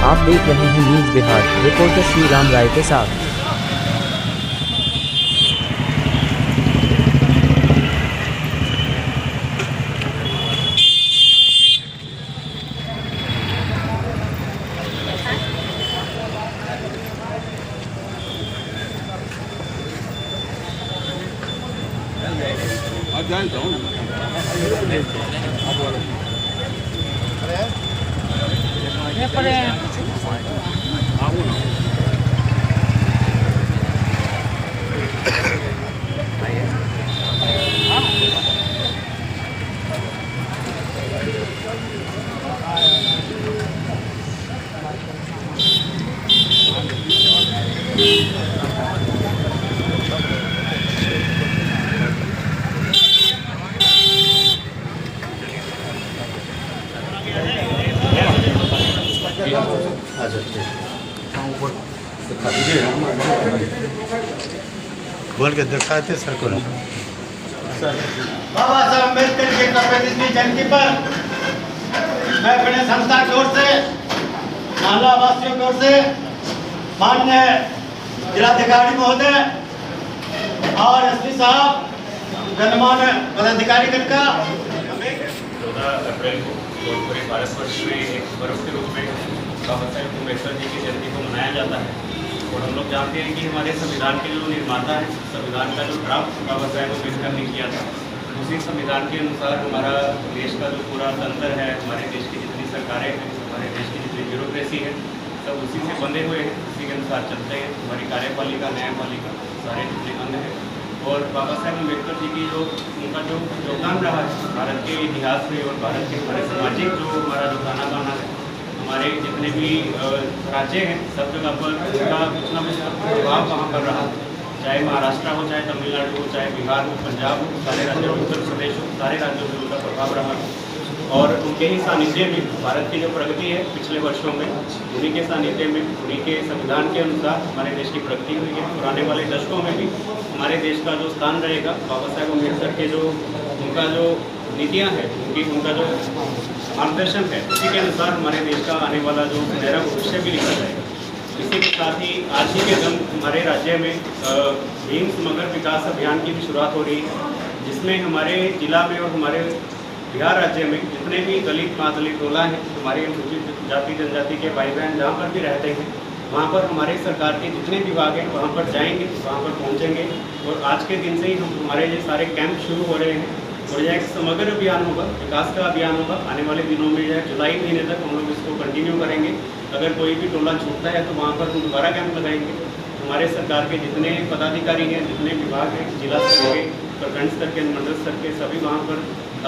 आप देख रहे हैं न्यूज बिहार, रिपोर्टर श्री राम राय के साथ। बोल के दिखाते सर को। बाबा साहब अम्बेडकर की 135वीं जयंती पर मैं अपने संस्था की ओर से, मोहल्ला वासियों की ओर से, माननीय जिलाधिकारी महोदय और एसपी साहब, गणमान्य पदाधिकारीगण का 14 अप्रैल को पूरे भारतवर्ष में एक पर्व के रूप में बाबा साहेब अम्बेडकर जी की जयंती को मनाया जाता है। और हम लोग जानते हैं कि हमारे संविधान के जो निर्माता हैं, संविधान का जो ड्राफ्ट बाबा साहेब अम्बेडकर ने किया था, उसी संविधान के अनुसार हमारा देश का जो पूरा तंत्र है, हमारे देश की जितनी सरकारें हैं, हमारे देश की जितनी ब्यूरोक्रेसी है, सब उसी से बंधे हुए हैं, उसी के अनुसार चलते हैं। हमारी कार्यपालिका, न्यायपालिका, सारे जितने अंग हैं। और बाबा साहेब अम्बेडकर जी की जो उनका जो योगदान रहा है भारत के इतिहास में और भारत के हमारे सामाजिक जो हमारा जो ताना बाना है, हमारे जितने भी राज्य हैं, सब जगह पर उनका कुछ ना कुछ प्रभाव वहाँ पर रहा। चाहे महाराष्ट्र हो, चाहे तमिलनाडु हो, चाहे बिहार हो, पंजाब हो, सारे राज्यों, उत्तर प्रदेश हो, सारे राज्यों में उनका प्रभाव रहा। और उनके ही सानिध्य में भारत की जो प्रगति है पिछले वर्षों में, उन्हीं के सानिध्य में, उन्हीं के संविधान के अनुसार हमारे देश की प्रगति हुई है। और आने वाले दशकों में भी हमारे देश का जो स्थान रहेगा, बाबा साहेब अम्बेडकर के जो उनका जो नीतियाँ हैं, उनका जो मार्गदर्शन है, उसी के अनुसार हमारे देश का आने वाला जो सुनहरा भविष्य भी लिखा जाएगा। इसी के साथ ही आज ही के दिन हमारे राज्य में भीम समग्र विकास अभियान की भी शुरुआत हो रही है, जिसमें हमारे जिला में और हमारे बिहार राज्य में जितने भी दलित, मादलित टोला हैं, हमारे अनुसूचित जाति जनजाति के भाई बहन जहाँ पर भी रहते हैं, वहाँ पर हमारे सरकार के जितने विभाग हैं वहाँ पर जाएंगे, वहाँ पर पहुँचेंगे। और आज के दिन से ही हमारे ये सारे कैंप शुरू हो रहे हैं। और यह एक समग्र अभियान होगा, विकास का अभियान होगा। आने वाले दिनों में यह जुलाई महीने तक हम लोग इसको कंटिन्यू करेंगे। अगर कोई भी टोला छूटता है तो वहाँ पर हम दोबारा कैंप लगाएंगे। हमारे सरकार के जितने पदाधिकारी हैं, जितने विभाग हैं, जिला स्तर के, प्रखंड स्तर के, मंडल स्तर के, सभी वहाँ पर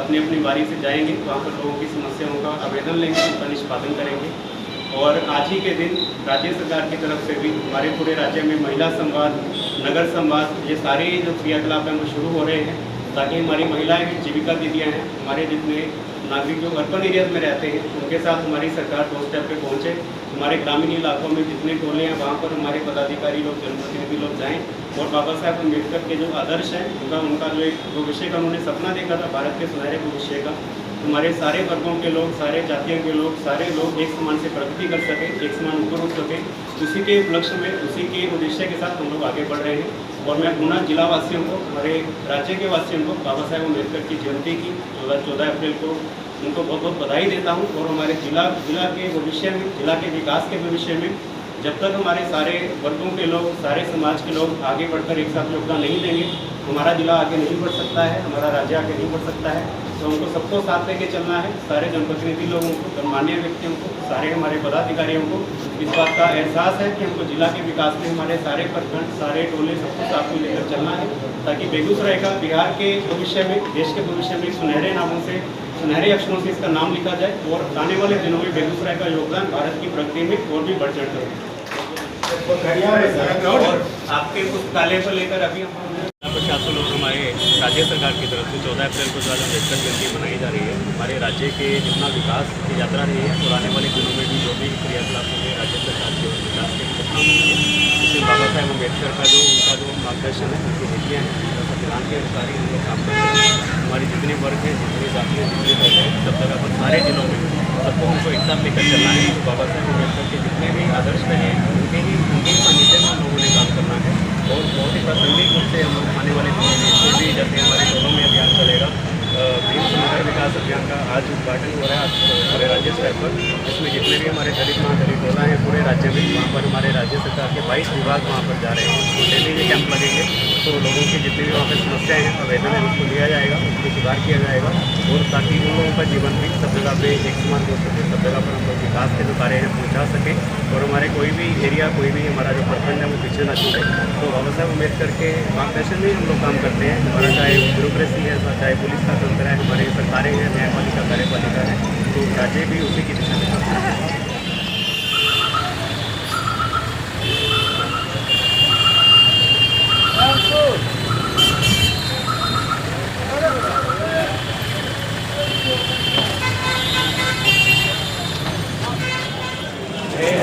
अपनी अपनी बारी से जाएंगे। वहाँ पर लोगों की समस्याओं का आवेदन लेंगे, उनका निष्पादन करेंगे। और आज ही के दिन राज्य सरकार की तरफ से भी हमारे पूरे राज्य में महिला संवाद, नगर संवाद, ये सारे जो क्रियाकलाप हैं वो शुरू हो रहे हैं, ताकि हमारी महिलाएं हैं, जीविका दीदियाँ हैं, हमारे जितने नागरिक जो अर्बन एरियाज में रहते हैं, उनके साथ हमारी सरकार डोर स्टेप पे पहुँचे। हमारे ग्रामीण इलाकों में जितने टोले हैं वहाँ पर हमारे पदाधिकारी लोग, जनप्रतिनिधि लोग जाएँ और बाबा साहेब अम्बेडकर के जो आदर्श हैं, उनका जो एक भविष्य का उन्होंने सपना देखा था, भारत के सुनहरे भविष्य का, हमारे सारे वर्गों के लोग, सारे जातियों के लोग, सारे लोग एक समान से प्रगति कर सकें, एक समान ऊपर उठ सकें, उसी के उपलक्ष्य में, उसी के उद्देश्य के साथ हम लोग आगे बढ़ रहे हैं। और मैं पुनः जिला वासियों को, हमारे राज्य के वासियों को बाबा साहेब अम्बेडकर की जयंती की 14 अप्रैल को उनको बहुत बहुत बधाई देता हूँ। और हमारे जिला के भविष्य में, जिला के विकास के भविष्य में, जब तक हमारे सारे वर्गों के लोग, सारे समाज के लोग आगे बढ़कर एक साथ योगदान नहीं देंगे, हमारा जिला आगे नहीं बढ़ सकता है, हमारा राज्य आगे नहीं बढ़ सकता है। तो हमको सबको साथ लेके चलना है, सारे जनप्रतिनिधि लोगों को, गणमान्य व्यक्तियों को, सारे हमारे पदाधिकारियों को इस बात का एहसास है कि हमको जिला के विकास में हमारे सारे प्रखंड, सारे टोले, सबको साथ में लेकर चलना है, ताकि बेगूसराय का बिहार के भविष्य में, देश के भविष्य में सुनहरे नामों से, सुनहरे अक्षरों से इसका नाम लिखा जाए। और आने वाले दिनों में बेगूसराय का योगदान भारत की प्रगति में और भी बढ़ चढ़ है। और आपके पुस्तकालय को लेकर अभी प्रशासन और हमारे राज्य सरकार की तरफ से 14 अप्रैल को जो आज अम्बेडकर जयंती मनाई जा रही है, हमारे राज्य के जितना विकास की यात्रा रही है और आने वाले दिनों में भी जो भी क्रियाकलाप होंगे राज्य सरकार के विकास के काम होंगे, इसमें बाबा साहेब अम्बेडकर का जो उनका जो मार्गदर्शन है, उनकी नीतियाँ हैं, संविधान के अनुसार ही हम लोग काम करते हैं। हमारे जितने वर्ग हैं, जितनी जातियाँ, जितने लोग हैं, सब जगह पर सारे जिलों में सबको हमको एक साथ लेकर चलना है। तो बाबा साहेब अम्बेडकर के जितने भी आदर्श रहे हैं उनके ही सानिध्य में हम लोगों ने काम करना है। और बहुत ही प्रासंगिक रूप से हम लोग आने वाले दिनों में कोई भी जैसे हमारे टोलों में अभियान चलेगा, भीम समुदाय विकास अभियान का आज उद्घाटन हो रहा है पूरे राज्य स्तर पर, जिसमें जितने भी हमारे दलित महादलित टोला हैं पूरे राज्य में, वहाँ पर हमारे राज्य सरकार के 22 विभाग वहाँ पर जा रहे हैं। तो डेली ये कैंप लगेंगे, तो लोगों की जितनी भी वहाँ पर समस्याएं हैं आवेदन है उसको लिया जाएगा, उसको सुधार किया जाएगा, और ताकि उन लोगों का जीवन भी सब जगह पे एक समान हो सके, सब जगह पर हम लोग विकास के जो कार्य हैं पहुँचा सकें, और हमारे कोई भी एरिया, कोई भी हमारा जो प्रखंड है वो पीछे ना छूटे। तो बाबा साहेब अम्बेडकर के मार्गदर्शन में हम लोग काम करते हैं। हमारा चाहे ब्यूरोक्रेसी है, चाहे पुलिस का तंत्र है, हमारे सरकारें हैं, न्यायपालिका कार्यपालिका है, तो राज्य भी उसी की दिशा में काम करते हैं। Hey,